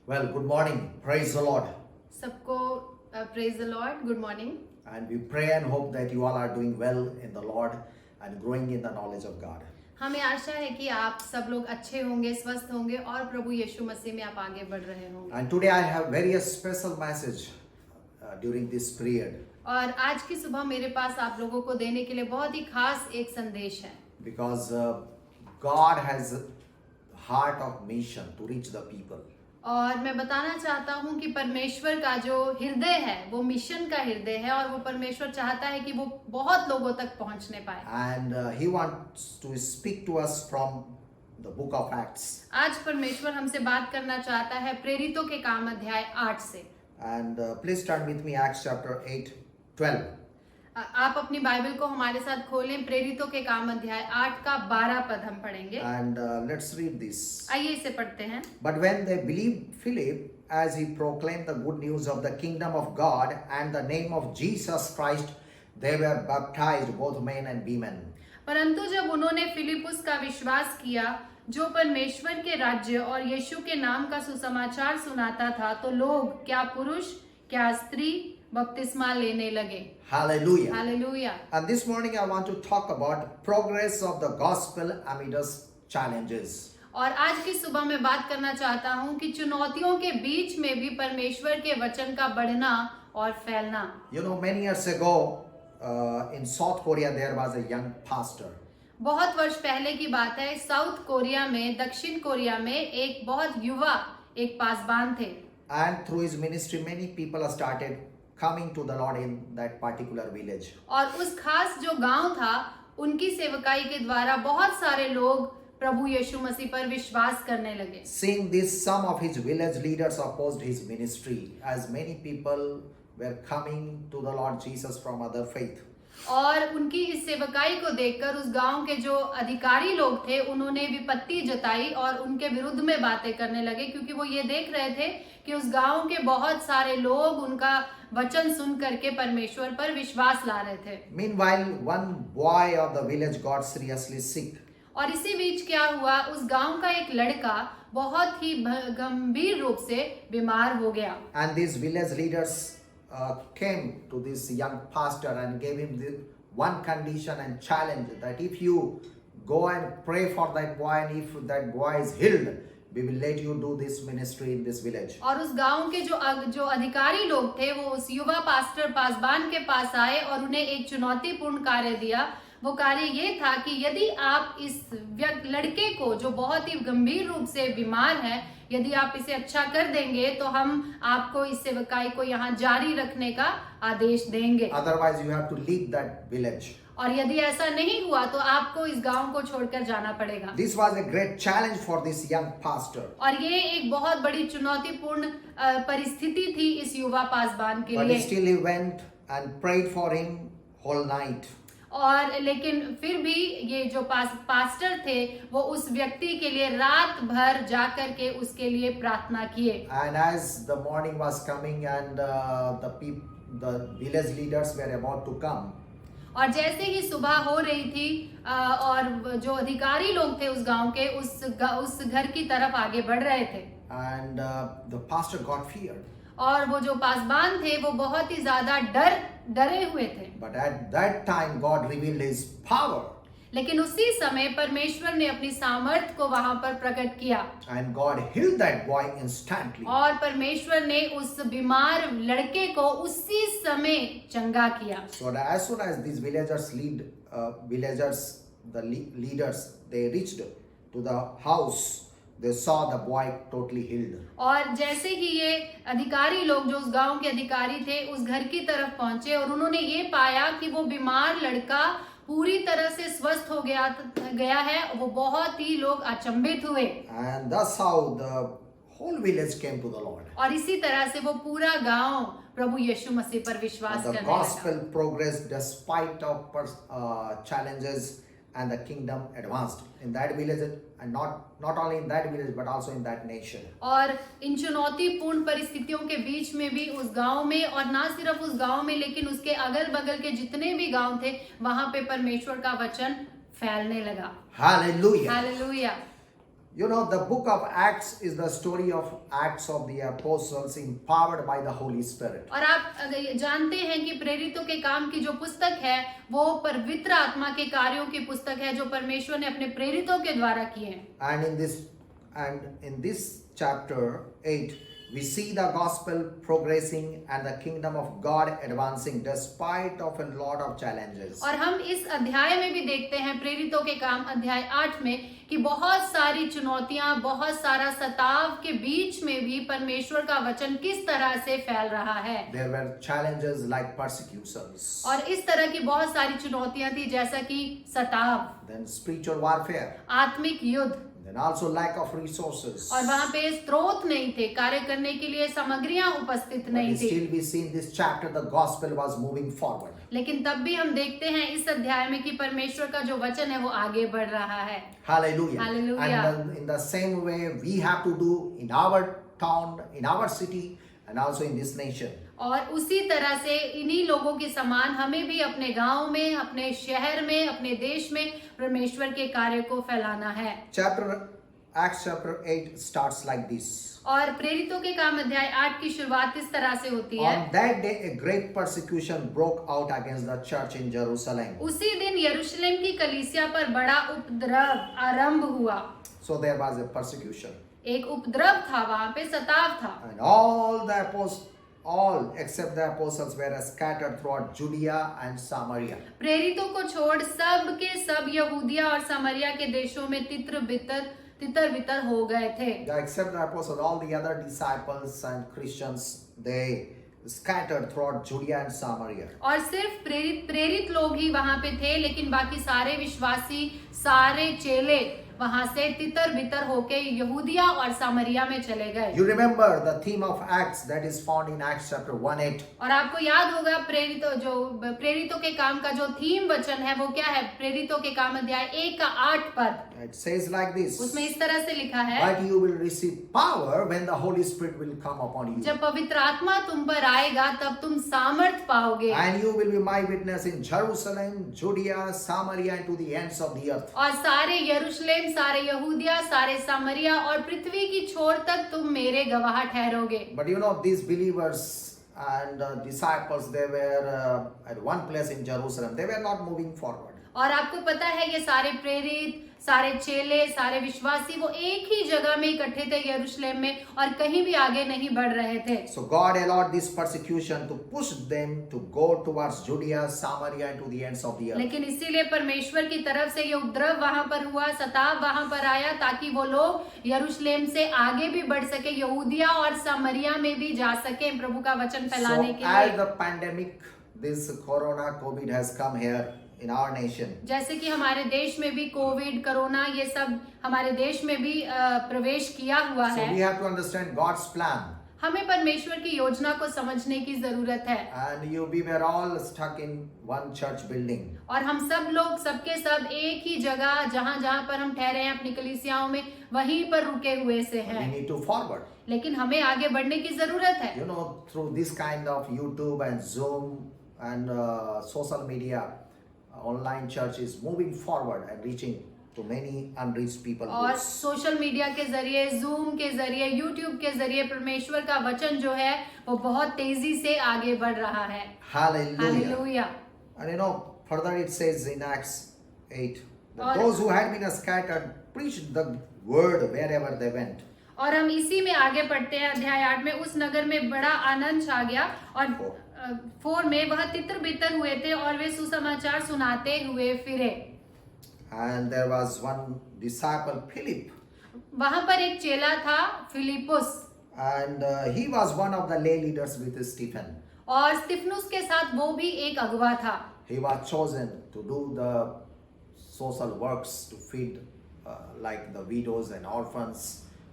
Well, good morning. Praise the Lord. सबको praise the Lord, good morning. And we pray and hope that you all are doing well in the Lord and growing in the knowledge of God. हमें आशा है कि आप सब लोग अच्छे होंगे, स्वस्थ होंगे और प्रभु यीशु मसीह में आप आगे बढ़ रहे होंगे। And today I have very special message during this period और आज की सुबह मेरे पास आप लोगों को देने के लिए बहुत ही खास एक संदेश है, because God has a heart of mission to reach the people. और मैं बताना चाहता हूं कि परमेश्वर का जो हृदय है वो मिशन का हृदय है और वो परमेश्वर चाहता है कि वो बहुत लोगों तक पहुंचने पाए। And He wants to speak to us from the book of Acts. आज परमेश्वर हमसे बात करना चाहता है प्रेरितों के काम अध्याय 8 से। And please turn with me Acts chapter 8:12. आप अपनी बाइबल को हमारे साथ खोलें, प्रेरितों के काम अध्याय 8 का 12 पद हम पढ़ेंगे। And let's read this. आइए इसे पढ़ते हैं। But when they believed Philip, as he proclaimed the good news of the kingdom of God and the name of Jesus Christ, they were baptized, both men and women. परंतु जब उन्होंने फिलिपुस का विश्वास किया, जो परमेश्वर के राज्य और यीशु के नाम का सुसमाचार सुनाता था, तो लोग क्या पुरुष क्या स्त्री बपतिस्मा लेने लगे। Hallelujah. Hallelujah. And this morning I want to talk about progress of the gospel amidst challenges. और आज की सुबह मैं बात करना चाहता हूं कि चुनौतियों के बीच में भी परमेश्वर के वचन का बढ़ना और फैलना। You know, many years ago in South Korea there was a young pastor. बहुत वर्ष पहले की बात है, साउथ कोरिया में, दक्षिण कोरिया में एक बहुत युवा एक पासबान थे। And through his ministry many people started coming to the Lord in that particular village. और उस खास जो गांव था, उनकी सेवकाई के द्वारा बहुत सारे लोग प्रभु यीशु मसीह पर विश्वास करने लगे। Seeing this, some of his village leaders opposed his ministry, as many people were coming to the Lord Jesus from other faith. और उनकी इस सेवकाई को देखकर उस गांव के जो अधिकारी लोग थे, उन्होंने विपत्ति जताई और उनके विरुद्ध में बातें करने लगे, क्योंकि वो ये देख रहे थे कि उस गांव के बहुत सारे लोग उनका वचन सुन करके परमेश्वर पर विश्वास ला रहे थे। Meanwhile, one boy of the village got seriously sick. और इसी बीच क्या हुआ, उस गांव का एक लड़का बहुत ही गंभीर रूप से बीमार हो गया। And these village leaders came to this young pastor and gave him the one condition and challenge that if you go and pray for that boy and if that boy is healed, we will let you do this ministry in this village. और उस गांव के जो अधिकारी लोग थे, वो उस युवा पास्टर पासबान के पास आए और उन्हें एक चुनौतीपूर्ण कार्य दिया। वो कार्य ये था कि यदि आप इस लड़के को, जो बहुत ही गंभीर रूप से बीमार है, यदि आप इसे अच्छा कर देंगे तो हम आपको इस सेवकाई को यहाँ जारी रखने का आदेश देंगे। Otherwise, you have to leave that village. और यदि ऐसा नहीं हुआ तो आपको इस गांव को छोड़कर जाना पड़ेगा। This was a great challenge for this young pastor. और ये एक बहुत बड़ी चुनौतीपूर्ण परिस्थिति थी इस युवा पासबान के But लिए। still he went and prayed for him whole night. और लेकिन फिर भी ये जो पास्टर थे, वो उस व्यक्ति के लिए रात भर जाकर के उसके लिए प्रार्थना किए। And as the morning was coming and the village leaders were about to come. और जैसे ही सुबह हो रही थी और जो अधिकारी लोग थे उस गांव के, उस घर की तरफ आगे बढ़ रहे थे। And the pastor got feared. और वो जो पासबान थे वो बहुत ही ज्यादा डरे हुए थे। But at that time God revealed his power. लेकिन उसी समय परमेश्वर ने अपनी सामर्थ को वहां पर प्रकट किया। And God healed that boy instantly. और परमेश्वर ने उस बीमार लड़के को उसी समय चंगा किया। So as soon as these leaders, they reached to the house, they saw the boy totally healed. और जैसे ही ये अधिकारी लोग, जो उस गांव के अधिकारी थे, उस घर की तरफ पहुंचे और उन्होंने ये पाया कि वो बीमार लड़का पूरी तरह से स्वस्थ हो गया है। वो बहुत ही लोग अचंभित हुए। And that's how the whole village came to the Lord. और इसी तरह से वो पूरा गांव प्रभु यीशु मसीह पर विश्वास The करने gospel लगा। progressed despite of challenges, and the kingdom advanced in that village, and not only in that village but also in that nation. और इन चुनौतीपूर्ण परिस्थितियों के बीच में भी उस गांव में, और ना सिर्फ उस गांव में लेकिन उसके अगल बगल के जितने भी गांव थे, वहां पे परमेश्वर का वचन फैलने लगा। Hallelujah. Hallelujah. You know, the book of Acts is the story of Acts of the Apostles empowered by the Holy Spirit. और आप अगर ये जानते हैं कि प्रेरितों के काम की जो पुस्तक है वो पवित्र आत्मा के कार्यों की पुस्तक है जो परमेश्वर ने अपने प्रेरितों के द्वारा की है। And in this chapter 8, we see the gospel progressing and the kingdom of God advancing despite of a lot of challenges. और हम इस अध्याय में भी देखते हैं प्रेरितों के काम अध्याय 8 में कि बहुत सारी चुनौतियां, बहुत सारा सताव के बीच में भी परमेश्वर का वचन किस तरह से फैल रहा है। There were challenges like persecutions. और इस तरह की बहुत सारी चुनौतियां थी जैसा कि सताव, Then spiritual warfare. आत्मिक युद्ध, Then also lack of resources. और वहां पे स्रोत नहीं थे, कार्य करने के लिए सामग्रियां उपस्थित But नहीं थी। still we see in this chapter the gospel was moving forward. लेकिन तब भी हम देखते हैं इस अध्याय में कि परमेश्वर का जो वचन है वो आगे बढ़ रहा है। Hallelujah. Hallelujah. And in the same way we have to do in our town, in our city, and also in this nation. और उसी तरह से इन्हीं लोगों के समान हमें भी अपने गांव में, अपने शहर में, अपने देश में परमेश्वर के कार्य को फैलाना है। Acts chapter 8 starts like this. और प्रेरितों के काम अध्याय 8 की शुरुआत इस तरह से होती है। On that day a great persecution broke out against the church in Jerusalem. उसी दिन यरूशलेम की कलीसिया पर बड़ा उपद्रव आरंभ हुआ। So there was a persecution. एक उपद्रव था, वहां पे सताव था। And all except the apostles were scattered throughout Judea and Samaria. प्रेरितों को छोड़ सब के सब यहूदिया और सामरिया के देशों में तितर बितर हो गए थे। Except the apostles, all the other disciples and Christians, they scattered throughout Judea and Samaria. और सिर्फ प्रेरित लोग ही वहां पे थे, लेकिन बाकी सारे विश्वासी, सारे चेले वहां से तितर बितर होके यहूदिया और सामरिया में चले गए। You remember the theme of Acts that is found in Acts chapter 1:8. और आपको याद होगा प्रेरितों के काम का जो थीम वचन है वो क्या है? प्रेरितों के काम अध्याय 1 का 8 पद। It says like this. उसमें इस तरह से लिखा है, But you will receive power when the Holy Spirit will come upon you. जब पवित्र आत्मा तुम पर आएगा तब तुम सामर्थ पाओगे। And you will be my witness in Jerusalem, Judea, Samaria, and to the ends of the earth. और सारे यरूशलेम, सारे यहूदिया, सारे सामरिया और पृथ्वी की छोर तक तुम मेरे गवाह ठहरोगे। But you know, these believers and disciples, they were at one place in Jerusalem. They were not moving forward. और आपको पता है ये सारे प्रेरित, सारे चेले, सारे विश्वासी वो एक ही जगह में इकट्ठे थे यरूशलेम में और कहीं भी आगे नहीं बढ़ रहे थे। So God allowed this persecution to push them to go towards Judea, Samaria, and to the ends of the earth. लेकिन इसीलिए परमेश्वर की तरफ से ये उपद्रव वहां पर हुआ, सताव वहां पर आया ताकि वो लोग यरूशलेम से आगे भी बढ़ सके, यहूदिया और सामरिया में भी जा सके प्रभु का वचन फैलाने के as लिए। the pandemic, this corona, COVID has come here in our nation. जैसे कि हमारे देश में भी कोविड, कोरोना ये सब हमारे देश में भी प्रवेश किया हुआ So है। we have to understand God's plan. हमें परमेश्वर की योजना को समझने की जरूरत है। And we were all stuck in one church building. और हम सब लोग सबके सब एक ही जगह जहाँ जहाँ पर हम ठहरे हैं अपनी कलीसियाओं में वहीं पर रुके हुए से We हैं। need to forward. लेकिन हमें आगे बढ़ने की जरूरत है। You know, through this kind of YouTube and Zoom and social media, online church is moving forward and reaching to many unreached people. और सोशल मीडिया के जरिए, जूम के जरिए, यूट्यूब के जरिए परमेश्वर का वचन जो है वो बहुत तेजी से आगे बढ़ रहा है। Hallelujah. Hallelujah. And you know, further it says in Acts 8, that और- those who had been scattered preached the word wherever they went. और हम इसी में आगे पढ़ते हैं अध्याय 8 में, उस नगर में बड़ा आनंद छा गया और 4 में वह तितर बितर हुए थे और वे सुसमाचार सुनाते हुए फिरे। And there was one disciple, Philip, वहां पर एक चेला था Philip and he was one of the lay leaders with Stephen. और स्तिफनुस के साथ वो भी एक अगुवा था। He was chosen to do the social works, to feed like the widows and orphans,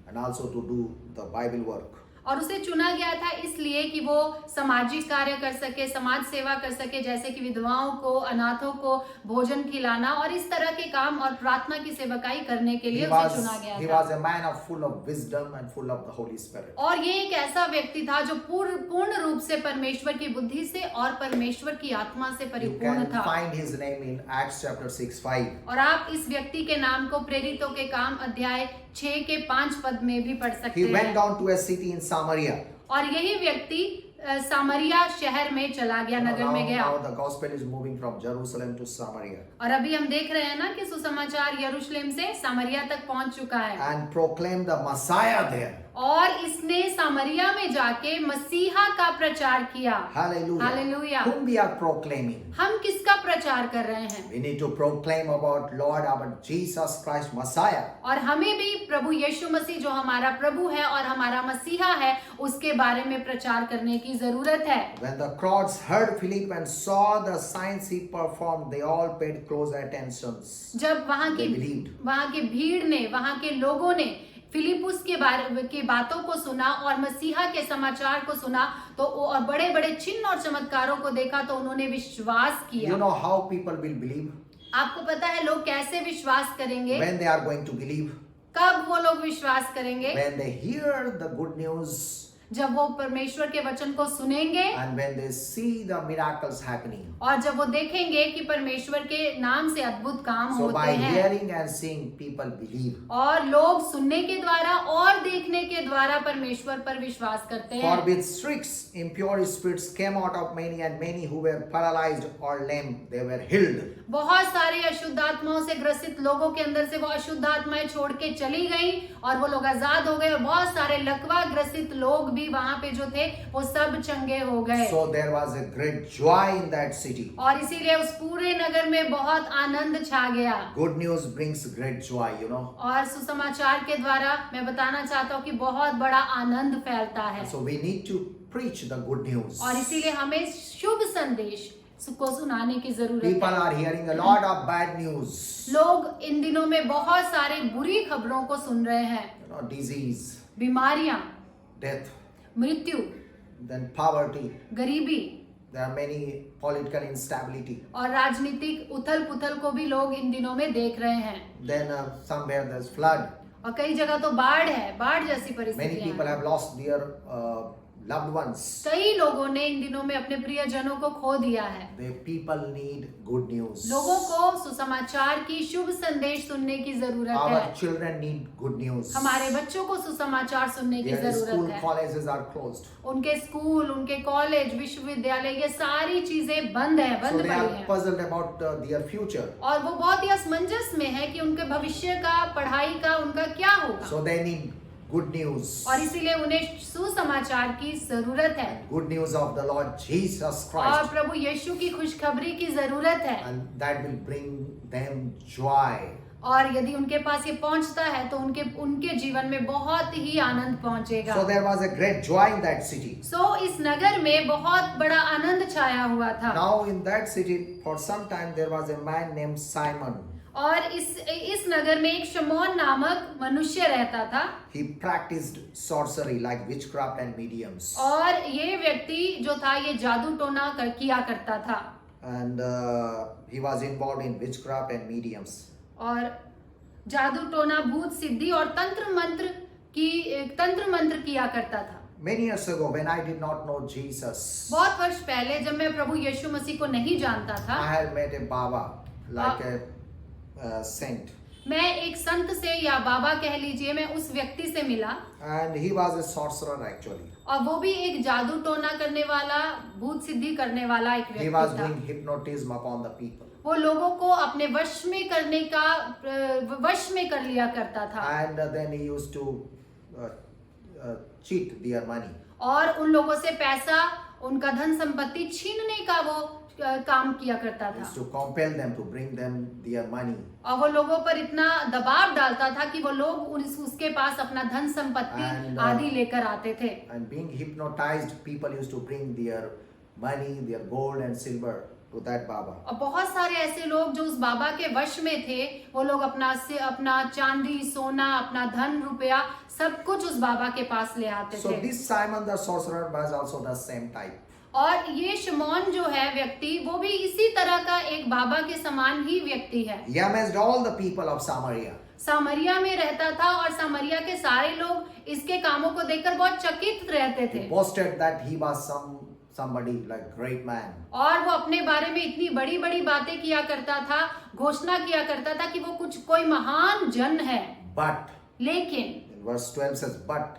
and also to do the Bible work. और उसे चुना गया था इसलिए कि वो सामाजिक कार्य कर सके, समाज सेवा कर सके, जैसे कि विधवाओं को, अनाथों को भोजन खिलाना और इस तरह के काम और प्रार्थना की सेवकाई करने के लिए उसे चुना गया He था। was a man of full of wisdom and full of the Holy Spirit. और ये एक ऐसा व्यक्ति था जो पूर्ण रूप से परमेश्वर की बुद्धि से और परमेश्वर की आत्मा से You परिपूर्ण can था। find his name in Acts chapter 6:5. और आप इस व्यक्ति के नाम को प्रेरितों के काम अध्याय 6 के 5 पद में भी पढ़ सकते He went हैं। down to a city in Samaria. और यही व्यक्ति सामरिया शहर में चला गया, नगर में गया। Now the gospel is moving from Jerusalem to Samaria. और अभी हम देख रहे हैं ना कि सुसमाचार यरूशलेम से सामरिया तक पहुंच चुका है। And proclaim the Messiah there. और इसने सामरिया में जाके मसीहा का प्रचार किया। Hallelujah. Hallelujah. Whom we are proclaiming? हम किसका प्रचार कर रहे हैं? We need to proclaim about Lord our Jesus Christ Messiah. और हमें भी प्रभु यीशु मसीह जो हमारा प्रभु है और हमारा मसीहा है, उसके बारे में प्रचार करने की जरूरत है। When the crowds heard Philip and saw the signs he performed, they all paid close attention. जब वहाँ They believed. की भीड़ ने, वहाँ के लोगों ने फिलिपुस के बारे की बातों को सुना और मसीहा के समाचार को सुना, तो और बड़े बड़े चिन्ह और चमत्कारों को देखा, तो उन्होंने विश्वास किया। You know how people will believe? आपको पता है लोग कैसे विश्वास करेंगे? When they are going to believe? कब वो लोग विश्वास करेंगे? When they hear the good news जब वो परमेश्वर के वचन को सुनेंगे and when they see the miracles happening. और जब वो देखेंगे कि परमेश्वर के नाम से अद्भुत काम So by होते हैं। hearing and seeing, people believe. और लोग सुनने के द्वारा और देखने के द्वारा परमेश्वर पर विश्वास करते हैं। For with tricks, impure spirits came out of many, and many who were paralyzed or lame, they were healed. बहुत सारे अशुद्ध आत्माओं से ग्रसित लोगों के अंदर से वो अशुद्ध आत्माएं छोड़ के चली गई और वो लोग आजाद हो गए, और बहुत सारे लकवा ग्रसित लोग भी वहां पे जो थे वो सब चंगे हो गए। So there was a great joy in that city. और इसीलिए उस पूरे नगर में बहुत आनंद छा गया। Good news brings great joy, you know. और सुसमाचार के द्वारा मैं बताना चाहता हूँ कि बहुत बड़ा आनंद फैलता है। So we need to preach the good news. और इसीलिए हमें शुभ संदेश को सुनाने की जरूरत People है। are hearing a lot of bad news. लोग इन दिनों में बहुत सारे बुरी खबरों को सुन रहे हैं। You know, disease, बीमारियां, death, मृत्यु, then poverty. गरीबी There are many political instability. और राजनीतिक उथल पुथल को भी लोग इन दिनों में देख रहे हैं। Then somewhere there's flood. और कई जगह तो बाढ़ है, बाढ़ जैसी Many परिस्थितियां people हैं। have lost their loved ones. कई लोगों ने इन दिनों में अपने प्रियजनों को खो दिया है। The people need good news. लोगों को सुसमाचार की शुभ संदेश सुनने की जरूरत Our है। children need good news. हमारे बच्चों को सुसमाचार सुनने की Their school जरूरत है। colleges are closed. उनके स्कूल, उनके कॉलेज, विश्वविद्यालय, ये सारी चीजें बंद है, So बंद they पड़ी are हैं। puzzled about their future. और वो बहुत ही असमंजस में है कि उनके भविष्य का, पढ़ाई का उनका क्या होगा। So they need good news. और इसीलिए उन्हें सुसमाचार की जरूरत है Good news of the Lord Jesus और Christ. प्रभु यीशु की खुशखबरी की जरूरत है। And that will bring them joy. और यदि उनके पास ये पहुंचता है तो उनके जीवन में बहुत ही आनंद पहुंचेगा। So there was a great joy in that city. इस नगर में बहुत बड़ा आनंद छाया हुआ था। Now in that city, for some time, there was a man named Simon. और इस नगर में एक शमौन नामक मनुष्य रहता था। He practiced sorcery like witchcraft and mediums. और ये व्यक्ति जो था ये जादू टोना किया करता था। And he was involved in witchcraft and mediums. और जादू टोना, भूत सिद्धि और तंत्र मंत्र किया करता था। Many years ago, when I did not know Jesus, बहुत वर्ष पहले जब मैं प्रभु यीशु मसीह को नहीं जानता था, I had met a Baba, like a saint. मैं एक संत से या बाबा कह लीजिए, मैं उस व्यक्ति से मिला And he was a sorcerer actually. और वो भी एक जादू टोना करने वाला, भूत सिद्धि करने वाला एक He was व्यक्ति था। doing hypnotism upon the people. वो लोगों को अपने वश में करने का वश में कर लिया करता था And then he used to cheat their money. और उन लोगों से पैसा, उनका धन संपत्ति छीनने का वो काम किया करता He used था। to compel them to bring them their money. और वो लोगों पर इतना दबाव डालता था कि वो लोग उसके पास अपना धन संपत्ति And, आदि लेकर आते थे। And being hypnotized, people used to bring their money, their gold and silver to that Baba. और बहुत सारे ऐसे लोग जो उस बाबा के वश में थे, वो लोग अपना चांदी, सोना, अपना धन, रुपया सब कुछ उस बाबा के पास ले आते So थे। this Simon the sorcerer was also the same type. और ये शमौन जो है व्यक्ति, वो भी इसी तरह का एक बाबा के समान ही व्यक्ति है। He amazed all the people of Samaria. सामरिया में रहता था और सामरिया के सारे लोग इसके कामों को देखकर बहुत चकित रहते थे। He boasted that he was somebody like great man. और वो अपने बारे में इतनी बड़ी बड़ी बातें किया करता था, घोषणा किया करता था कि वो कोई महान जन है। But लेकिन In verse 12 says, but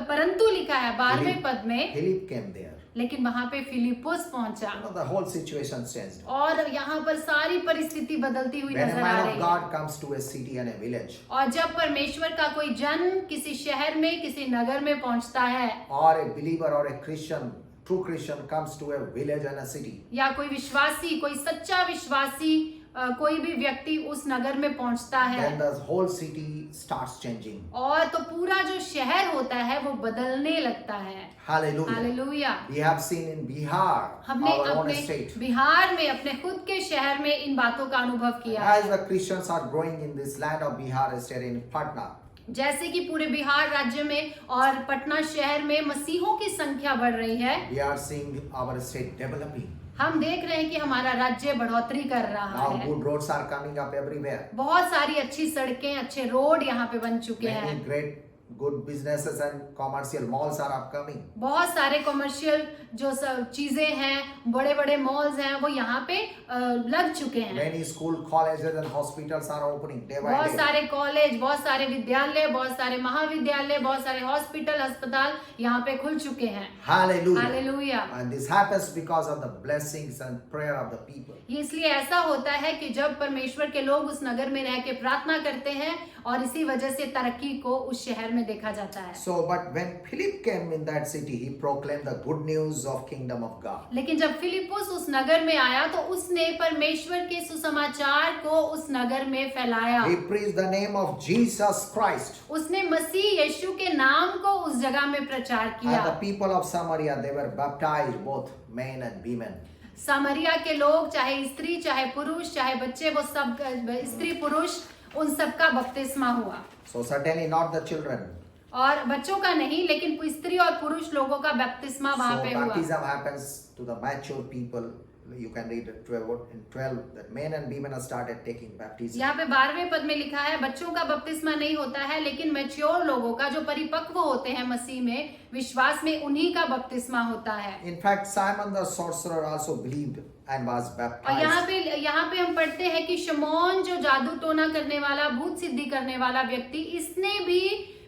परंतु लिखा है 12वें पद में, Philip came there. लेकिन वहां पे फिलिपुस पहुंचा You know, the whole situation changed. और यहाँ पर सारी परिस्थिति बदलती हुई When a नजर आ man रही of है। God comes to a city and a village, और जब परमेश्वर का कोई जन किसी शहर में किसी नगर में पहुंचता है, or a believer or a Christian, true Christian comes to a village and a city, या कोई विश्वासी, कोई सच्चा विश्वासी, कोई भी व्यक्ति उस नगर में पहुंचता है, then the whole city starts changing. और तो पूरा जो शहर होता है वो बदलने लगता है। Hallelujah. Hallelujah. We have seen in Bihar, हमने our own अपने state, बिहार में अपने खुद के शहर में इन बातों का अनुभव किया है। as the Christians are growing in this land of Bihar state in Patna. जैसे कि पूरे बिहार राज्य में और पटना शहर में मसीहों की संख्या बढ़ रही है, We are seeing our state developing. हम देख रहे हैं कि हमारा राज्य बढ़ोतरी कर रहा Now है। good roads are coming up everywhere. बहुत सारी अच्छी सड़कें, अच्छे रोड यहाँ पे बन चुके हैं। Many great good businesses and commercial malls are upcoming. बहुत सारे कमर्शियल जो सब चीजें हैं, बड़े बड़े मॉल्स हैं, वो यहाँ पे लग चुके हैं। Many school, colleges and hospitals are opening day by बहुत day. सारे कॉलेज, बहुत सारे विद्यालय, बहुत सारे महाविद्यालय, बहुत सारे हॉस्पिटल, अस्पताल यहाँ पे खुल चुके हैं। Hallelujah. Hallelujah. And this happens because of the blessings and prayer of the people. ये इसलिए ऐसा होता है कि जब परमेश्वर के लोग उस नगर में रह के प्रार्थना करते हैं, और इसी वजह से तरक्की को उस शहर में देखा जाता है। So, but when Philip came in that city, he proclaimed the good news of kingdom of God. लेकिन जब फिलिपुस उस नगर में आया तो उसने परमेश्वर के सुसमाचार को उस नगर में फैलाया। He preached the name of Jesus Christ. उसने मसीह यीशु के नाम को उस जगह में प्रचार किया। And the people of Samaria, they were baptized, both men and women. सामरिया के लोग, चाहे स्त्री, चाहे पुरुष, चाहे बच्चे, वो सब स्त्री पुरुष, उन सबका बपतिस्मा हुआ। So certainly not the children. और बच्चों का नहीं, लेकिन स्त्री और पुरुष लोगों का बपतिस्मा वहां So पे हुआ। baptism happens to the mature people. You can read it 12 that men and women have started taking baptism. यहाँ पे 12वें पद में लिखा है, बच्चों का बपतिस्मा नहीं होता है, लेकिन मैच्योर लोगों का, जो परिपक्व होते हैं मसीह में, विश्वास में, उन्हीं का बपतिस्मा होता है। In fact, Simon the sorcerer also believed and was और baptized. यहाँ पे हम पढ़ते हैं कि शमौन, जो जादू टोना करने वाला, भूत सिद्धि करने वाला व्यक्ति, इसने भी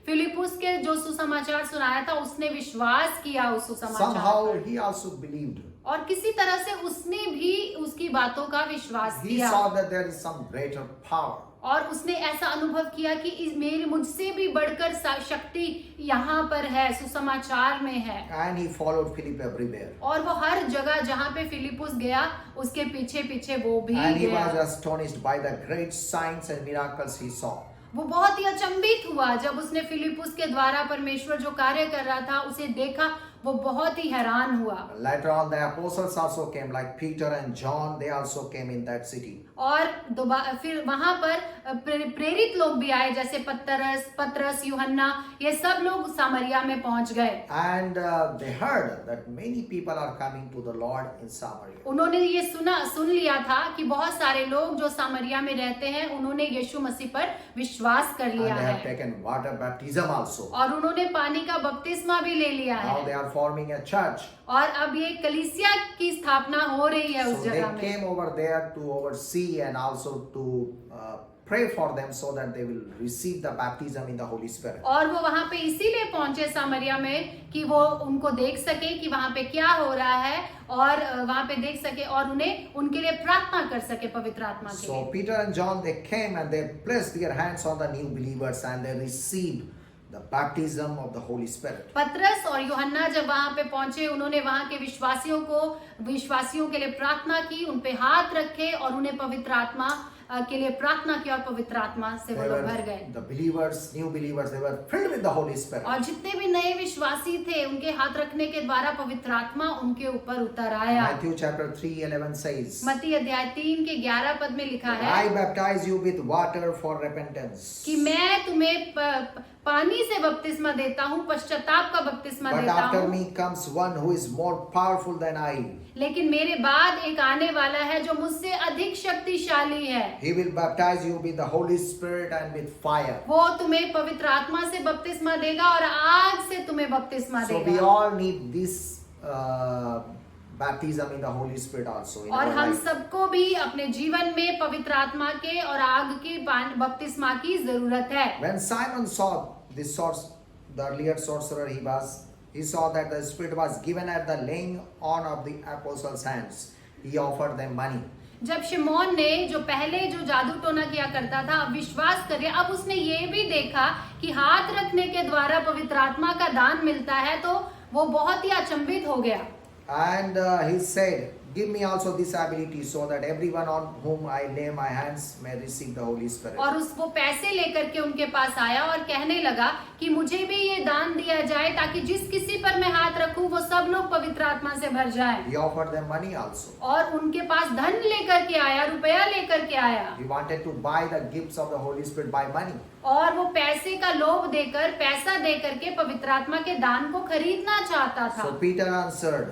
फिलिपुस के जो सुसमाचार सुनाया था, उसने विश्वास किया उस सुसमाचार Somehow पर। he also believed. और किसी तरह से उसने भी उसकी बातों का विश्वास He किया, saw that there is some greater power. और उसने ऐसा अनुभव किया कि मेरे मुझसे भी बढ़कर शक्ति यहाँ पर है, सुसमाचार में है। And he followed Philip everywhere. और वो हर जगह जहाँ पे फिलिपुस गया, उसके पीछे पीछे वो भी And he गया। was astonished by the great signs and miracles he saw. वो बहुत ही अचंभित हुआ जब उसने फिलिपुस के द्वारा परमेश्वर जो कार्य कर रहा था उसे देखा, वो बहुत ही हैरान हुआ। Later on, the apostles also came, like Peter and John, they also came in that city. और फिर वहां पर प्रेरित लोग भी आए, जैसे पतरस, यूहन्ना, ये सब लोग सामरिया में पहुंच गए। And they heard that many people are coming to the Lord in Samaria. उन्होंने ये सुन लिया था कि बहुत सारे लोग जो सामरिया में रहते हैं, उन्होंने यीशु मसीह पर विश्वास कर लिया And they have है, taken water baptism also. और उन्होंने पानी का बपतिस्मा भी ले लिया Now they है, are forming a church. और अब ये कलीसिया की स्थापना हो रही है So उस they जगह में। came over there to oversee and also to pray for them so that they will receive the baptism in the Holy Spirit. और वो वहां पे इसीलिए पहुंचे सामरिया में कि वो उनको देख सके कि वहां पे क्या हो रहा है, और वहां पे देख सके और उन्हें उनके लिए प्रार्थना कर सके पवित्र आत्मा के So लिए। Peter and John, they came and they placed their hands on the new believers and they received the baptism of the Holy Spirit. पतरस और यूहन्ना जब वहां पे पहुंचे, उन्होंने वहां के विश्वासियों के लिए प्रार्थना की, उन पे हाथ रखे और उन्हें पवित्र आत्मा के लिए प्रार्थना की, और पवित्र आत्मा से वो लोग भर गए। The believers, new believers, they were filled with the Holy Spirit. और जितने भी नए विश्वासी थे, उनके हाथ रखने के द्वारा पवित्र आत्मा उनके ऊपर उतर आया। Matthew chapter 3:11 says, मत्ती अध्याय 3 के 11 पद में लिखा है I baptize you with water for repentance. कि मैं तुम्हें पानी से बपतिस्मा देता हूँ, पश्चाताप का बपतिस्मा But देता after हूँ, me comes one who is more powerful than I. लेकिन मेरे बाद एक आने वाला है जो मुझसे अधिक शक्तिशाली है। He will baptize you with the Holy Spirit and with fire. वो तुम्हें पवित्र आत्मा से बपतिस्मा देगा और आग से तुम्हें बपतिस्मा So we देगा। all need this baptism in the Holy Spirit also. In और our हम life. सबको भी अपने जीवन में पवित्र आत्मा के और आग के बपतिस्मा की जरूरत है। When Simon saw this the earlier sorcerer, he saw that the Spirit was given at the laying on of the apostles' hands. He offered them money. जब शिमोन ने जो पहले जो जादू टोना किया करता था, अब विश्वास करिए, अब उसने ये भी देखा कि हाथ रखने के द्वारा पवित्र आत्मा का दान मिलता है, तो वो बहुत ही अचंभित हो गया। And he said, give me also this ability so that everyone on whom I lay my hands may receive the Holy Spirit. और वो पैसे लेकर के उनके पास आया और कहने लगा कि मुझे भी ये दान दिया जाए ताकि जिस किसी पर मैं हाथ रखूं वो सब लोग पवित्र आत्मा से भर जाए। He offered them money also. और उनके पास धन लेकर के आया, रुपया लेकर के आया। He wanted to buy the gifts of the Holy Spirit by money. और वो पैसे का लोभ देकर, पैसा देकर के पवित्र आत्मा के दान को खरीदना चाहता था। So Peter answered,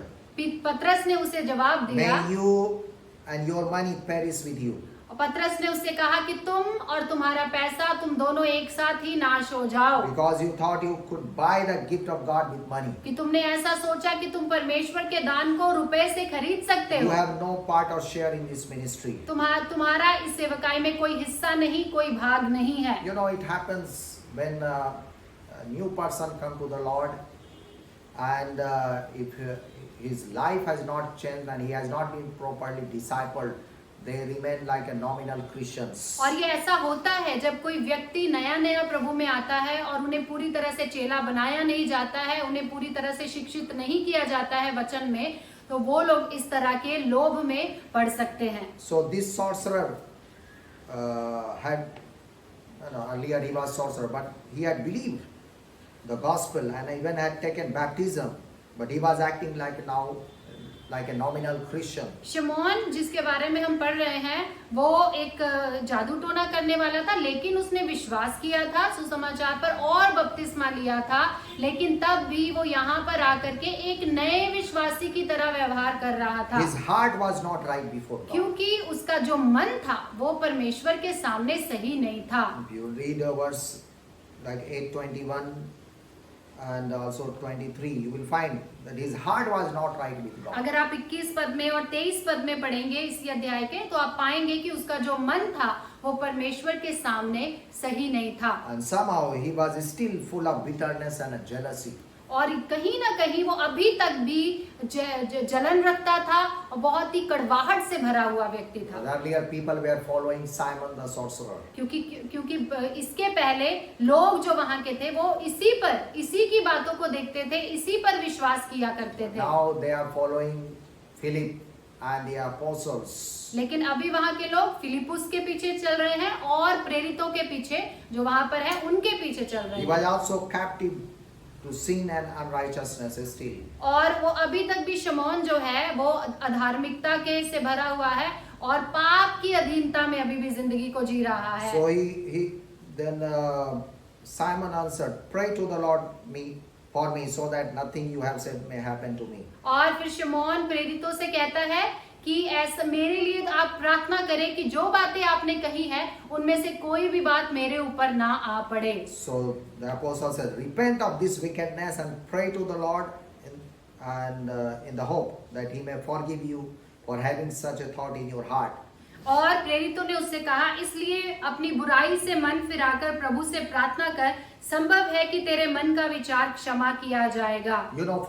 पतरस ने उसे जवाब दिया, may you and your money perish with you. और पतरस ने उससे कहा कि तुम और तुम्हारा पैसा, तुम दोनों एक साथ ही नाश हो जाओ। Because you thought you could buy the gift of God with money. कि तुमने ऐसा सोचा कि तुम परमेश्वर के दान को रुपए से खरीद सकते You हो। have no part or share in this ministry. तुम्हारा इस सेवकाई में कोई हिस्सा नहीं, कोई भाग नहीं है। You know, it happens when a new person come to the Lord, and if his life has not changed and he has not been properly discipled, they remain like a nominal Christians. और ये ऐसा होता है जब कोई व्यक्ति नया नया प्रभु में आता है और उन्हें पूरी तरह से चेला बनाया नहीं जाता है, उन्हें पूरी तरह से शिक्षित नहीं किया जाता है वचन में, तो वो लोग इस तरह के लोभ में पड़ सकते हैं। So this sorcerer earlier he was sorcerer, but he had believed the gospel and even had taken baptism, but he was acting like a nominal Christian. शिमोन जिसके बारे में हम पढ़ रहे हैं, वो एक जादू टोना करने वाला था, लेकिन उसने विश्वास किया था सुसमाचार पर और बपतिस्मा लिया था, लेकिन तब भी वो यहाँ पर आकर के एक नए विश्वासी की तरह व्यवहार कर रहा था। His heart was not right before God. क्योंकि उसका जो मन था वो परमेश्वर के सामने सही नहीं था। If you read a verse like 8:21 and also 23, you will find that his heart was not right with God. अगर आप 21 पद में और 23 पद में पढ़ेंगे इसी अध्याय के, तो आप पाएंगे कि उसका जो मन था वो परमेश्वर के सामने सही नहीं था। And somehow he was still full of bitterness and jealousy. और कहीं ना कहीं वो अभी तक भी जलन रखता था और बहुत ही कड़वाहट से भरा हुआ व्यक्ति था। Earlier people were following Simon the sorcerer. क्योंकि इसके पहले लोग जो वहां के थे वो इसी की बातों को देखते थे, इसी पर विश्वास किया करते थे। Now they are following Philip and the apostles. लेकिन अभी वहां के लोग फिलिपुस के पीछे चल रहे हैं और प्रेरितों के पीछे जो वहां पर है उनके पीछे चल रहे He हैं। was also captive to sin and unrighteousness still. और वो अभी तक भी शमौन जो है वो अधार्मिकता के से भरा हुआ है और पाप की अधीनता में अभी भी जिंदगी को जी रहा है। So then Simon answered, pray to the Lord for me so that nothing you have said may happen to me. और फिर शमौन प्रेरितों से कहता है कि ऐसा मेरे लिए आप प्रार्थना करें कि जो बातें आपने कही है उनमें से कोई भी बात मेरे ऊपर ना आ पड़े। So the apostle said, repent of this wickedness and pray to the Lord in the hope that he may forgive you for having such a thought in your heart. और प्रेरितों ने उससे कहा, इसलिए अपनी बुराई से मन फिराकर प्रभु से प्रार्थना कर, संभव है कि तेरे मन का विचार क्षमा किया जाएगा। You know,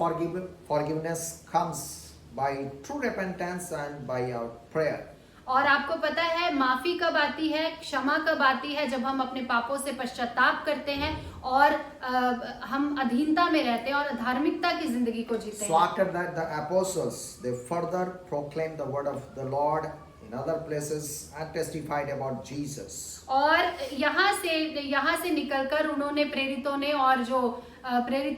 forgiveness comes by true repentance and by our prayer. और आपको पता है माफी कब आती है, क्षमा कब आती है? जब हम अपने पापों से पश्चाताप करते हैं और हम अधीनता में रहते हैं और धार्मिकता की जिंदगी को जीते हैं। So after that the apostles they further proclaimed the word of the Lord in other places and testified about Jesus. और यहाँ से निकलकर उन्होंने प्रेरितों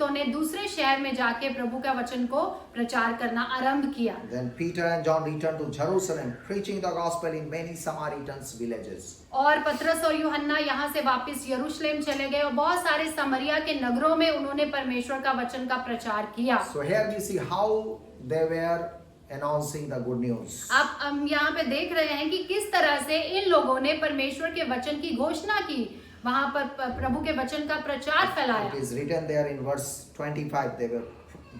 ने दूसरे शहर में जाके प्रभु का वचन को प्रचार करना आरंभ किया। Then Peter and John returned to Jerusalem, preaching the gospel in many Samaritan villages. और पतरस और यूहन्ना यहाँ से वापस यरूशलेम चले गए और बहुत सारे समरिया के नगरों में उन्होंने परमेश्वर का वचन का प्रचार किया। So here we see how they were announcing the good news. आप हम यहाँ पे देख रहे हैं कि किस तरह से इन लोगों ने परमेश्वर के वचन की घोषणा की, वहां पर प्रभु के वचन का प्रचार फैलाया। It is written there in verse 25,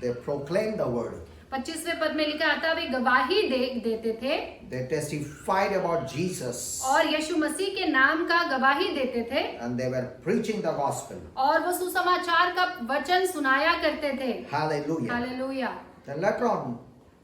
they proclaimed the word. 25वें पद में लिखा अतः वे गवाही देते थे They testified about Jesus और यीशु मसीह के नाम का गवाही देते थे and they were preaching the gospel. और वो सुसमाचार का वचन सुनाया करते थे। Hallelujah. Hallelujah. Then later on,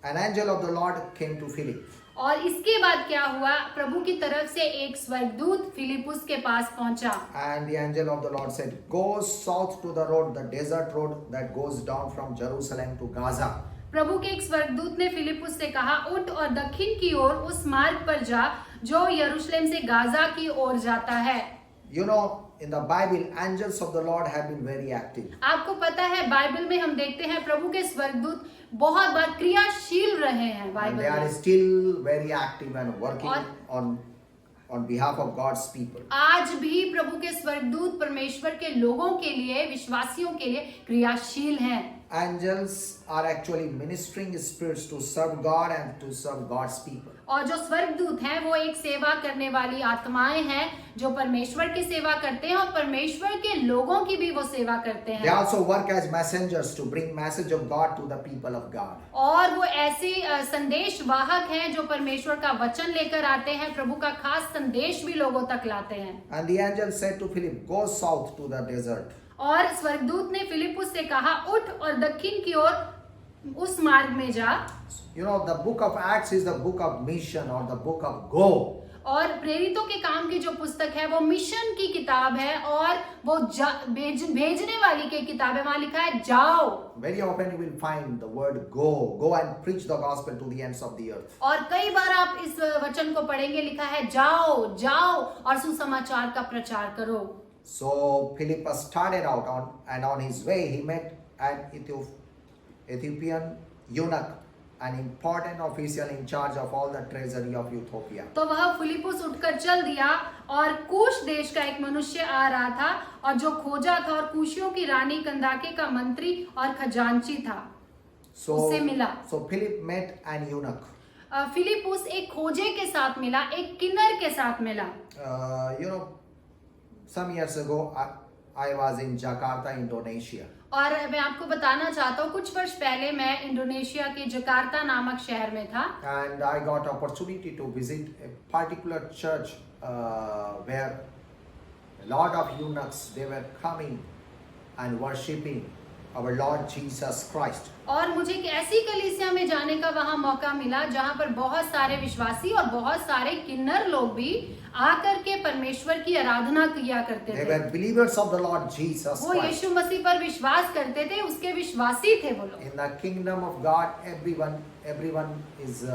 an angel of the Lord came to Philip. और इसके बाद क्या हुआ, प्रभु की तरफ से एक स्वर्गदूत फिलिपुस के पास पहुंचा And the angel of the Lord said, Go south to the road, the desert road that goes down from Jerusalem to Gaza. प्रभु के एक स्वर्गदूत ने फिलिपुस से कहा उठ और दक्षिण की ओर उस मार्ग पर जा जो यरूशलेम से गाजा की ओर जाता है। You know, in the Bible, angels of the Lord have been very active. आपको पता है बाइबल में हम देखते हैं प्रभु के स्वर्गदूत बहुत बार क्रियाशील रहे हैं And बाइबल they are में। still very active and working और- on behalf of God's people. आज भी प्रभु के स्वर्गदूत परमेश्वर के लोगों के लिए, विश्वासियों के लिए क्रियाशील हैं। Angels are actually ministering spirits to serve God and to serve God's people. और जो स्वर्गदूत हैं वो एक सेवा करने वाली आत्माएं हैं जो परमेश्वर की सेवा करते हैं और परमेश्वर के लोगों की भी वो सेवा करते They हैं। also work as messengers to bring message of God to the people of God. और वो ऐसे संदेश वाहक हैं जो परमेश्वर का वचन लेकर आते हैं, प्रभु का खास संदेश भी लोगों तक लाते हैं। And the angel said to Philip, Go south to the desert. और स्वर्गदूत ने फिलिपुस से कहा उठ और दक्षिण की ओर उस मार्ग में जा। You know, the book of Acts is the book of mission or the book of go. और प्रेरितों के काम की जो पुस्तक है वो मिशन की किताब है और वो भेजने वाली की किताब है। वहां लिखा है जाओ। Very often you will find the word go. Go and preach the gospel to the ends of the earth. और कई बार आप इस वचन को पढ़ेंगे, लिखा है जाओ जाओ और सुसमाचार का प्रचार करो। So Philip started out on his way he met an Ethiopian eunuch, an important official in charge of all the treasury of Ethiopia. तो वह फिलिपुस उठकर चल दिया और कूश देश का एक मनुष्य आ रहा था और जो खोजा था और कूशियों की रानी कंदाके का मंत्री और खजांची था। उससे मिला। So Philip met an eunuch. Philip एक खोजे के साथ मिला, एक किन्नर के साथ मिला। You know, some years ago I was in Jakarta, Indonesia. और मैं आपको बताना चाहता हूँ कुछ वर्ष पहले मैं इंडोनेशिया के जकार्ता नामक शहर में था। And I got opportunity to visit a particular church where a lot of eunuchs, they were coming and worshipping our Lord Jesus Christ. और मुझे एक ऐसी कलीसिया में जाने का वहां मौका मिला जहां पर बहुत सारे विश्वासी और बहुत सारे किन्नर लोग भी आकर के परमेश्वर की आराधना किया करते They थे। were believers of the Lord Jesus वो Christ. यीशु मसीह पर विश्वास करते थे, उसके विश्वासी थे वो लोग। In the kingdom of God, everyone is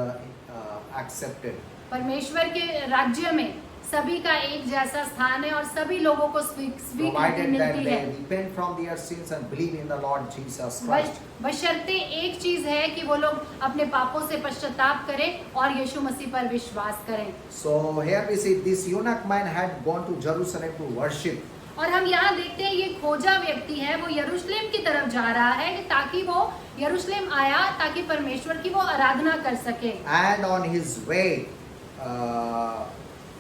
accepted. परमेश्वर के राज्य में सभी का एक जैसा स्थान है और सभी लोगों को स्वीकृति Provided that मिलती they है। repent from their sins and believe in the Lord Jesus Christ. बशर्ते एक चीज है कि वो लोग अपने पापों से पश्चाताप करें और यीशु मसीह पर विश्वास करें। So here we see this eunuch man had gone to Jerusalem to worship. और हम यहाँ देखते हैं ये खोजा व्यक्ति है, वो यरूशलेम की तरफ जा रहा है ताकि वो यरूशलेम आया ताकि परमेश्वर की वो आराधना कर सके। And on his way,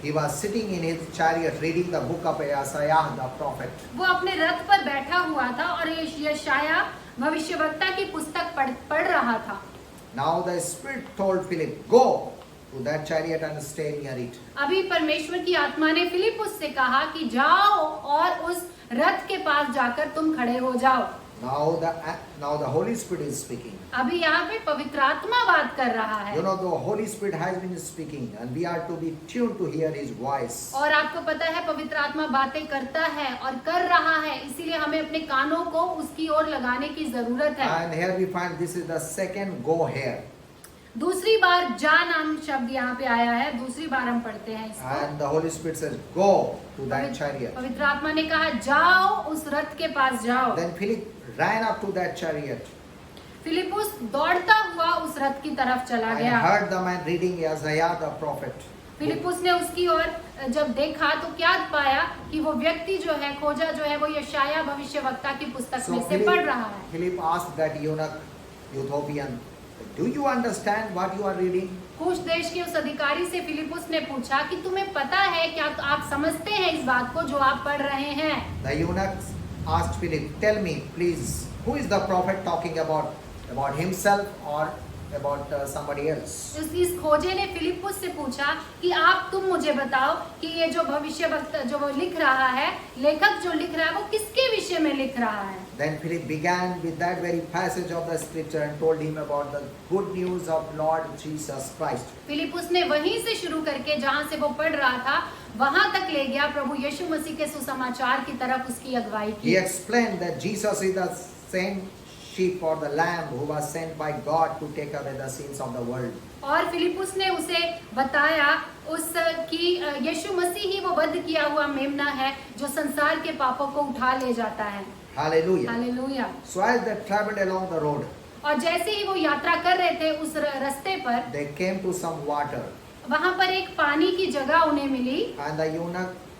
he was sitting in his chariot reading the book of Isaiah the prophet. वो अपने रथ पर बैठा हुआ था और यशाया भविष्यवक्ता की पुस्तक पढ़ रहा था। Now the Spirit told Philip, Go to that chariot and stay near it. अभी परमेश्वर की आत्मा ने फिलिपुस से कहा कि जाओ और उस रथ के पास जाकर तुम खड़े हो जाओ। Now the Holy Spirit is speaking. अभी यहाँ पे पवित्र आत्मा बात कर रहा है। You know, the Holy Spirit has been speaking and we are to be tuned to hear his voice. और आपको पता है पवित्र आत्मा बातें करता है और कर रहा है, इसीलिए हमें अपने कानों को उसकी ओर लगाने की जरूरत है। And here we find this is the second go here. दूसरी बार जा नाम शब्द यहाँ पे आया है, दूसरी बार हम पढ़ते हैं इसको। And the Holy Spirit says, Go to that chariot. पवित्र आत्मा ने कहा जाओ उस रथ के पास जाओ। Then Philip ran up to that chariot Philip दौड़ता हुआ उस रथ की तरफ चला and गया। heard the man reading Isaiah the prophet. Philip ने उसकी ओर जब देखा तो क्या पाया कि वो व्यक्ति जो है, खोजा जो है, वो यशाया भविष्यवक्ता की पुस्तक So में से पढ़ रहा है। Philip asked that eunuch, Ethiopian, Do you understand what you are reading? कूश देश के उस अधिकारी से फिलिपुस ने पूछा कि तुम्हें पता है क्या, आप समझते हैं इस बात को जो आप पढ़ रहे हैं? The eunuch asked Philip, Tell me, please, who is the prophet talking about about himself or about somebody else. इस खोजे ने फिलिपुस से पूछा कि आप तुम मुझे बताओ कि ये जो भविष्य वक्त जो वो लिख रहा है, लेखक जो लिख रहा है वो किसके विषय में लिख रहा है। Then Philip began with that very passage of the scripture and told him about the good news of Lord Jesus Christ. Philip ने वहीं से शुरू करके जहां से वो पढ़ रहा था वहां तक ले गया, प्रभु यीशु मसीह के सुसमाचार की तरफ उसकी अगुवाई He की। explained that Jesus is the same sheep or the lamb who was sent by God to take away the sins of the world. और फिलिपुस ने उसे बताया उस कि यीशु मसीह ही वो वध किया हुआ मेमना है जो संसार के पापों को उठा ले जाता है। Hallelujah. Hallelujah. So as they traveled along the road, और जैसे ही वो यात्रा कर रहे थे उस रास्ते पर, they came to some water, वहां पर एक पानी की जगह उन्हें मिली। and the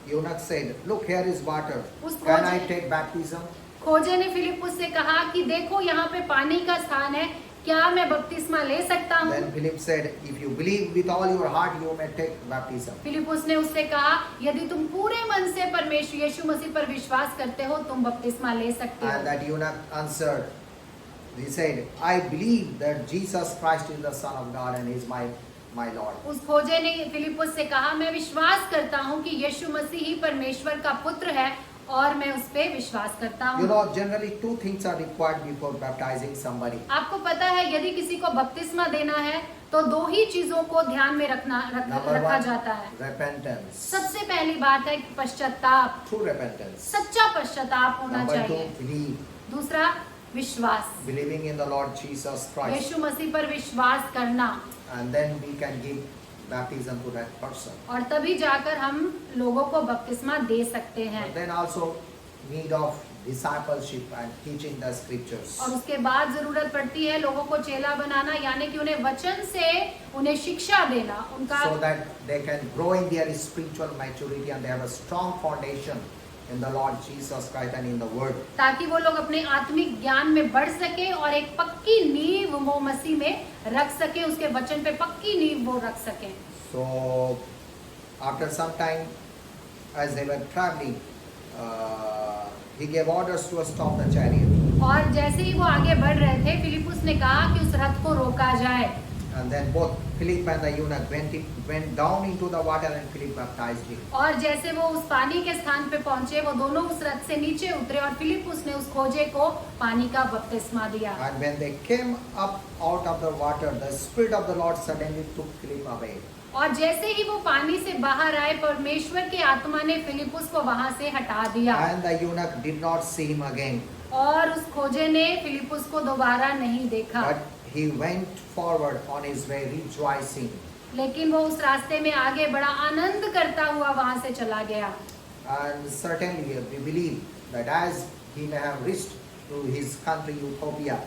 eunuch said, "Look, here is water. उस Can I खोजे take baptism?" खोजे ने फिलिपुस से कहा कि देखो यहाँ पे पानी का स्थान है, क्या मैं बपतिस्मा ले सकता हूँ? Then Philip said, "If you believe with all your heart, you may take baptism." Philip ने उससे कहा यदि तुम पूरे मन से परमेश्वर यीशु मसीह पर विश्वास करते हो तुम बपतिस्मा ले सकते And हो। that eunuch answered, he said, "I believe that Jesus Christ is the Son of God and is my Lord." उस खोजे ने फिलिपुस से कहा मैं विश्वास करता हूँ कि यीशु मसीह ही परमेश्वर का पुत्र है और मैं उस पे विश्वास करता You हूँ। know, generally two things are required before baptizing somebody. आपको पता है यदि किसी को बपतिस्मा देना है तो दो ही चीजों को ध्यान में Number रखा one, जाता है। repentance. सबसे पहली बात है पश्चाताप, True repentance. सच्चा पश्चाताप होना Number two, चाहिए। believe. दूसरा विश्वास, Believing in the Lord Jesus Christ. यीशु मसीह पर विश्वास करना, And then we can give baptism to that person. और तभी जाकर हम लोगों को बपतिस्मा दे सकते हैं। But then also need of discipleship and teaching the scriptures. और उसके बाद जरूरत पड़ती है लोगों को चेला बनाना, यानी कि उन्हें वचन से उन्हें शिक्षा देना, उनका So that they can grow in their spiritual maturity and they have a strong foundation in the Lord Jesus Christ and in the Word. ताकि वो लोग अपने आत्मिक ज्ञान में बढ़ सके और एक पक्की नींव वो मसीह में रख सके, उसके वचन पे पक्की नींव वो रख सके। So after some time, as they were traveling, he gave orders to stop the chariot. और जैसे ही वो आगे बढ़ रहे थे फिलिपुस ने कहा कि उस रथ को रोका जाए। And then both Philip and the eunuch went down into the water and Philip baptized him. और जैसे वो उस पानी के स्थान पे पहुंचे वो दोनों उस रथ से नीचे उतरे और फिलिपुस ने उस खोजे को पानी का बपतिस्मा दिया। And when they came up out of the water, the Spirit of the Lord suddenly took Philip away. और जैसे ही वो पानी से बाहर आए परमेश्वर के आत्मा ने फिलिपुस को वहां से हटा दिया। And the eunuch did not see him again. और उस खोजे ने फिलिपुस को दोबारा नहीं देखा, But he went forward on his way rejoicing. लेकिन वो उस रास्ते में आगे बड़ा आनंद करता हुआ वहां से चला गया। And certainly we believe that as he may have reached to his country Utopia,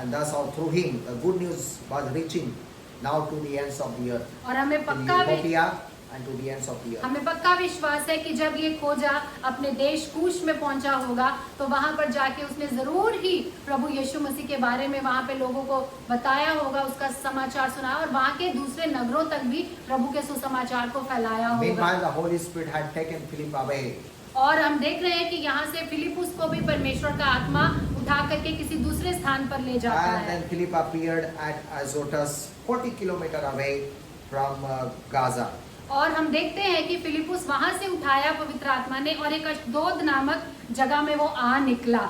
and thus all through him the good news was reaching now to the ends of the earth. और हमें To पक्का Utopia and to the ends of the earth. हमें पक्का विश्वास है कि जब ये खोजा अपने देश कूश में पहुंचा होगा तो वहां पर जाके उसने जरूर ही प्रभु यीशु मसीह के बारे में वहां पे लोगों को बताया होगा, उसका समाचार सुनाया और वहां के दूसरे नगरों तक भी प्रभु के सुसमाचार को फैलाया होगा। Meanwhile, the Holy Spirit had taken Philip away. और हम देख रहे हैं कि यहाँ से फिलिपुस को भी परमेश्वर का आत्मा उठा करके किसी दूसरे स्थान पर ले जाता And है। then Philip appeared at Azotus, 40 kilometers away from Gaza. और हम देखते हैं कि फिलिपुस वहां से उठाया पवित्र आत्मा ने और एक अश्दोद नामक जगह में वो आ निकला।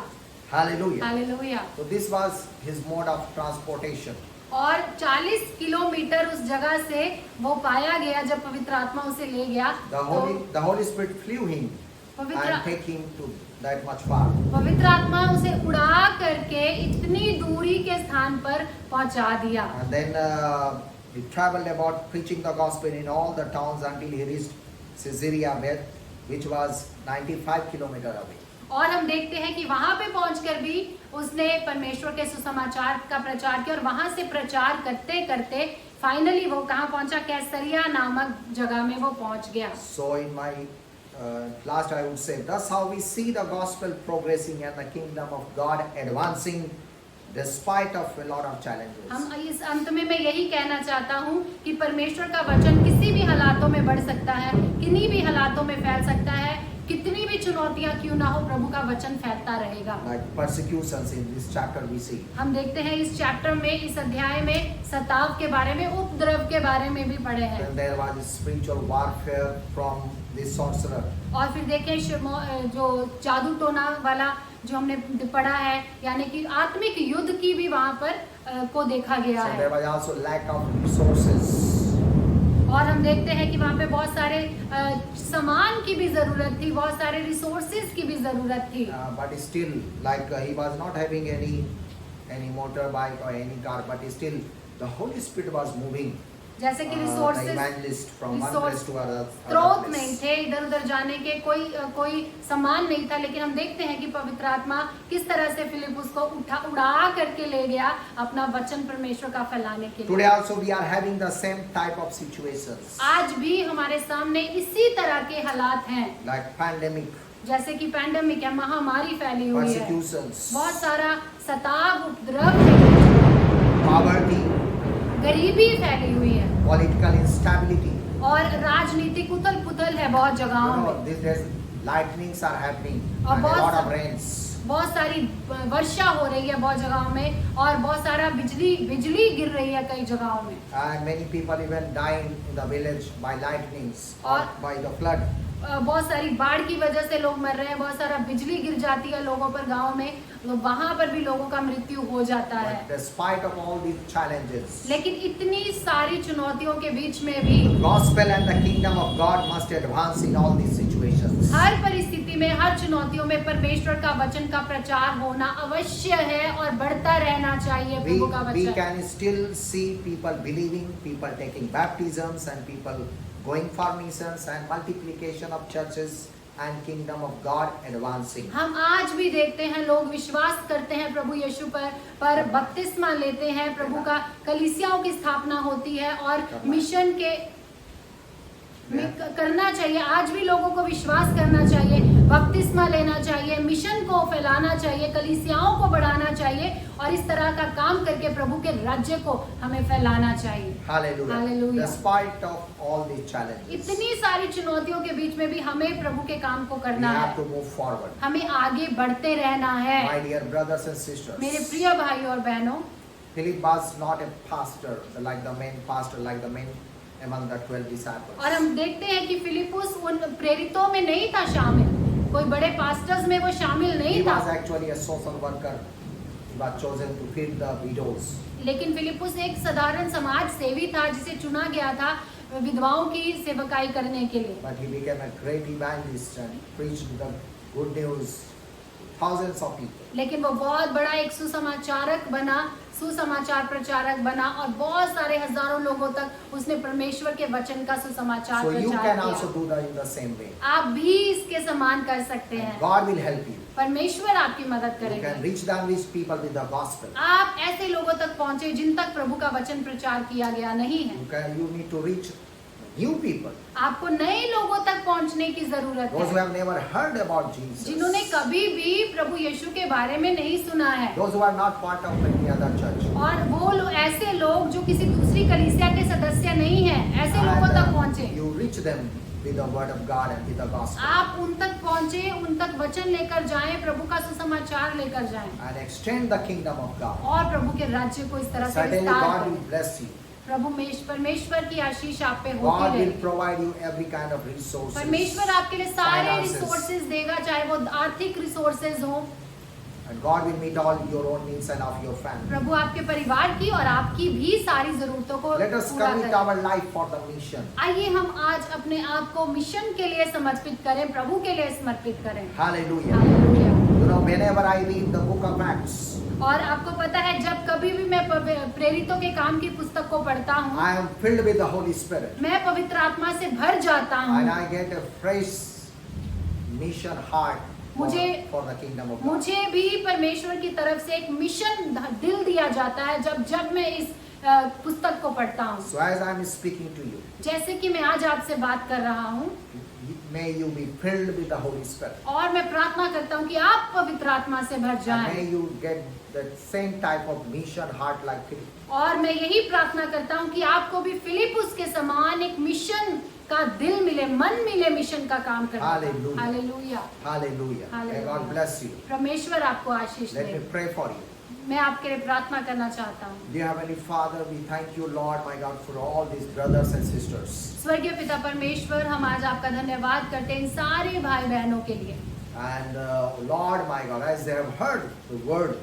Hallelujah. Hallelujah. So this was his mode of transportation. और 40 किलोमीटर उस जगह से वो पाया गया जब पवित्र आत्मा उसे ले गया। The Holy Spirit flew him पवित्र and take him to that much far. पवित्र आत्मा उसे उड़ा करके इतनी दूरी के स्थान पर पहुंचा दिया। And then he traveled about preaching the gospel in all the towns until he reached Caesarea, which was 95 kilometers away. और हम देखते हैं कि वहां पे पहुंचकर भी उसने परमेश्वर के सुसमाचार का प्रचार किया और वहां से प्रचार करते करते फाइनली वो कहाँ पहुंचा, कैसरिया नामक जगह में वो पहुंच गया। So in my last I would say, that's how we see the gospel progressing and the kingdom of God advancing despite of a lot of challenges. हम इस अंत में मैं यही कहना चाहता हूँ कि परमेश्वर का वचन किसी भी हालातों में बढ़ सकता है, किन्हीं भी हालातों में फैल सकता है, कितनी भी चुनौतियां क्यों ना हो, प्रभु का वचन फैलता रहेगा। Like persecutions in this chapter we see. हम देखते हैं इस चैप्टर में, इस अध्याय में सताव के बारे में, उपद्रव के बारे में भी पढ़े हैं। Then there was spiritual warfare from this sorcerer. और फिर देखें जो जादू टोना वाला जो हमने पढ़ा है, यानी कि आत्मिक युद्ध की भी वहां पर को देखा गया So है। there was also lack of resources. और हम देखते हैं कि वहाँ पे बहुत सारे सामान की भी जरूरत थी, बहुत सारे रिसोर्सेज की भी जरूरत थी। But still, like he was not having any motorbike or any car, but still the Holy Spirit was moving. जैसे कि The resources evangelist from one place to other स्रोत place. नहीं थे, इधर उधर जाने के कोई सामान नहीं था, लेकिन हम देखते हैं कि पवित्र आत्मा किस तरह से फिलिपुस को उड़ा करके ले गया अपना वचन परमेश्वर का फैलाने के Today लिए। also we are having the same type of situations, आज भी हमारे सामने इसी तरह के हालात हैं, like pandemic, जैसे कि पैंडेमिक है, महामारी फैली हुई है, persecutions, बहुत सारा सताव, उपद्रव, poverty, गरीबी फैली हुई है, political instability. और राजनीतिक उथल पुथल है बहुत जगहों में, These days lightnings are happening और and a बहुत lot of rains. बहुत सारी वर्षा हो रही है बहुत जगहों में, और बहुत सारा बिजली गिर रही है कई जगहों में, And many people even dying in the village by lightnings or और by the flood. बहुत सारी बाढ़ की वजह से लोग मर रहे हैं, बहुत सारा बिजली गिर जाती है लोगों पर गांव में, वहां पर भी लोगों का मृत्यु हो जाता है। But despite of all these challenges, लेकिन इतनी सारी चुनौतियों के बीच में भी gospel and the kingdom of God must advance in all these situations. हर परिस्थिति में, हर चुनौतियों में परमेश्वर का वचन का प्रचार होना अवश्य है और बढ़ता रहना चाहिए We, प्रभु का we वचन। can still see people believing, people taking baptisms, and people going for missions, and multiplication of churches and kingdom of God advancing. हम आज भी देखते हैं लोग विश्वास करते हैं प्रभु यीशु पर बपतिस्मा लेते हैं, प्रभु का कलीसियाओं की स्थापना होती है और मिशन के करना चाहिए। आज भी लोगों को विश्वास करना चाहिए, बपतिस्मा लेना चाहिए, मिशन को फैलाना चाहिए, कलीसियाओं को बढ़ाना चाहिए, और इस तरह का काम करके प्रभु के राज्य को हमें फैलाना चाहिए। Hallelujah. Hallelujah. Despite of all these challenges, इतनी सारी चुनौतियों के बीच में भी हमें प्रभु के काम को we करना have है, to move forward. हमें आगे बढ़ते रहना है। My dear brothers and sisters, मेरे प्रिय भाई और बहनों, Philip was not a pastor like the main pastor, like the main among the 12 disciples. और हम देखते हैं कि फिलिपुस उन प्रेरितों में नहीं था शामिल, कोई बड़े पास्टर्स में वो शामिल He नहीं was था, actually a social worker. He was chosen to feed the widows. लेकिन फिलिपुस एक साधारण समाज सेवी था जिसे चुना गया था विधवाओं की सेवकाई करने के लिए। But he became a great evangelist and preached the good news to thousands of people. लेकिन वो बहुत बड़ा एक सुसमाचारक बना, सुसमाचार प्रचारक बना, और बहुत सारे हजारों लोगों तक उसने परमेश्वर के वचन का सुसमाचार So you प्रचार can किया। also do that in the same way. आप भी इसके समान कर सकते हैं, God will help you. परमेश्वर आपकी मदद You करेगा। can reach the unreached people with the gospel. आप ऐसे लोगों तक पहुंचे जिन तक प्रभु का वचन प्रचार किया गया नहीं है। You need to reach new people. आपको नए लोगों तक पहुंचने की जरूरत Those who है, have never heard about Jesus. जिन्होंने कभी भी प्रभु यीशु के बारे में नहीं सुना है, Those who are not part of any other church. और वो ऐसे लोग जो किसी दूसरी कलीसिया के सदस्य नहीं है, ऐसे लोगों तक पहुंचे। You reach them with the word of God and with the gospel. आप उन तक पहुंचे, उन तक वचन लेकर जाएं, प्रभु का सुसमाचार लेकर जाएं, And extend the kingdom of God. और प्रभु के राज्य को इस तरह से Certainly विस्तार God करें। will bless you. प्रभु परमेश्वर की आशीष आप पे God होती will रहे। provide you every kind of resources. परमेश्वर आपके लिए सारे finances. रिसोर्सेज देगा, चाहे वो आर्थिक रिसोर्सेज हो। And God will meet all your own needs and of your family. प्रभु आपके परिवार की और आपकी भी सारी जरूरतों को Let us पूरा commit करें। our life for the mission. आइए हम आज अपने आप को मिशन के लिए समर्पित करें, प्रभु के लिए समर्पित करें। Hallelujah. Hallelujah. You know, whenever I read the book of Acts, और आपको पता है जब कभी भी मैं प्रेरितों के काम की पुस्तक को पढ़ता हूँ, I am filled with the Holy Spirit. मैं पवित्र आत्मा से भर जाता हूँ। And I get a fresh mission heart for the kingdom of God. मुझे भी परमेश्वर की तरफ से एक मिशन दिल दिया जाता है जब मैं इस पुस्तक को पढ़ता हूँ। So as I am speaking to you, जैसे कि मैं आज आपसे बात कर रहा हूँ, may you be filled with the Holy Spirit. और मैं प्रार्थना करता हूँ कि आप पवित्र आत्मा से भर And जाएं। may you get the same type of mission heart like Philip. और मैं यही प्रार्थना करता हूँ कि आपको भी फिलिपुस के समान एक मिशन का दिल मिले, मन मिले मिशन का काम करने का। Hallelujah. Hallelujah. Hallelujah. May Hallelujah. God bless you. परमेश्वर आपको आशीष Let me they. pray for you. मैं आपके लिए प्रार्थना करना चाहता हूँ। Dear Heavenly Father, we thank you, Lord, my God, for all these brothers and sisters. स्वर्गीय पिता परमेश्वर, हम आज आपका धन्यवाद करते हैं इन सारे भाई बहनों के लिए। And Lord, my God, as they have heard the word,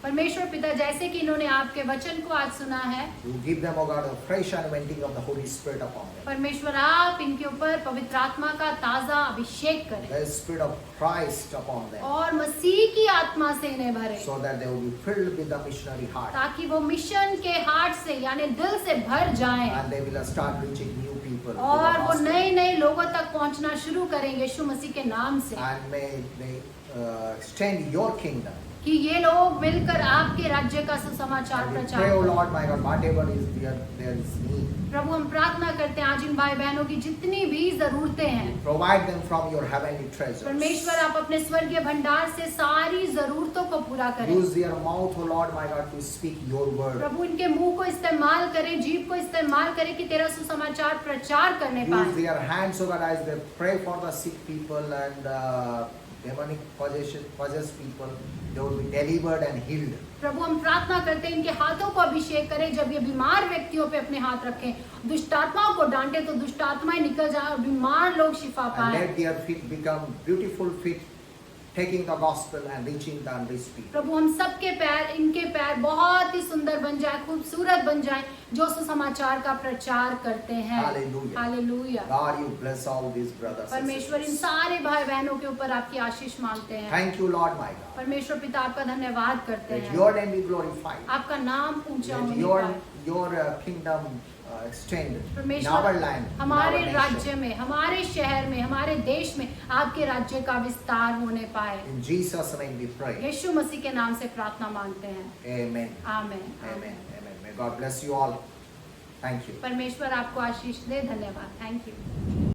परमेश्वर पिता, जैसे कि इन्होंने आपके वचन को आज सुना है, you give them, O God, a fresh anointing of the Holy Spirit upon them. परमेश्वर आप इनके ऊपर पवित्र आत्मा का ताजा अभिषेक करें The Spirit of Christ upon them, और मसीह की आत्मा से इन्हें भरें, so that they will be filled with the missionary heart. ताकि वो मिशन के हार्ट से यानी दिल से भर जाएं And they will start reaching new people. with the और वो gospel. नए नए लोगों तक पहुंचना शुरू करेंगे यीशु मसीह के नाम से, And may they extend your kingdom. कि ये लोग मिलकर आपके राज्य का सुसमाचार And we प्रचार pray, O करें। Lord, my God, whatever is there is need. प्रभु, हम प्रार्थना करते हैं आज इन भाई बहनों की जितनी भी जरूरतें हैं, Provide them from your heavenly treasures. परमेश्वर आप अपने स्वर्गीय भंडार से सारी जरूरतों को पूरा करें। Use their mouth, O Lord, my God, to speak your word. प्रभु, इनके मुंह को इस्तेमाल करें, जीभ को इस्तेमाल करें कि तेरा सुसमाचार प्रचार करने Use पाए। their hands, O God, as they pray for the sick people and demonic possessed people. They will be delivered and healed. प्रभु, हम प्रार्थना करते हैं इनके हाथों को अभिषेक करें, जब ये बीमार व्यक्तियों पे अपने हाथ रखें, दुष्ट आत्माओं को डांटे तो दुष्ट आत्माएं निकल जाए और बीमार लोग शिफा And पाए। let their feet become beautiful feet, taking the gospel and reaching the unreached people. प्रभु, हम सबके पैर, इनके पैर बहुत ही सुंदर बन जाए, खूबसूरत बन जाए, जो सुसमाचार का प्रचार करते हैं। Hallelujah. Hallelujah. God, you bless all these brothers and परमेश्वर इन sisters. सारे भाई बहनों के ऊपर आपकी आशीष मांगते हैं। Thank you, Lord, my God. परमेश्वर पिता, आपका धन्यवाद करते Let हैं। your name be glorified. आपका नाम ऊंचा Let होने your पाए। kingdom extend in परमेश्वर our land, in हमारे our राज्य nation. में, हमारे शहर में, हमारे देश में आपके राज्य का विस्तार होने पाए। In Jesus' name we pray. यीशु मसीह के नाम से प्रार्थना मांगते हैं। Amen. Amen. Amen. Amen. May God bless you all. Thank you. परमेश्वर आपको आशीष दे। धन्यवाद। Thank you.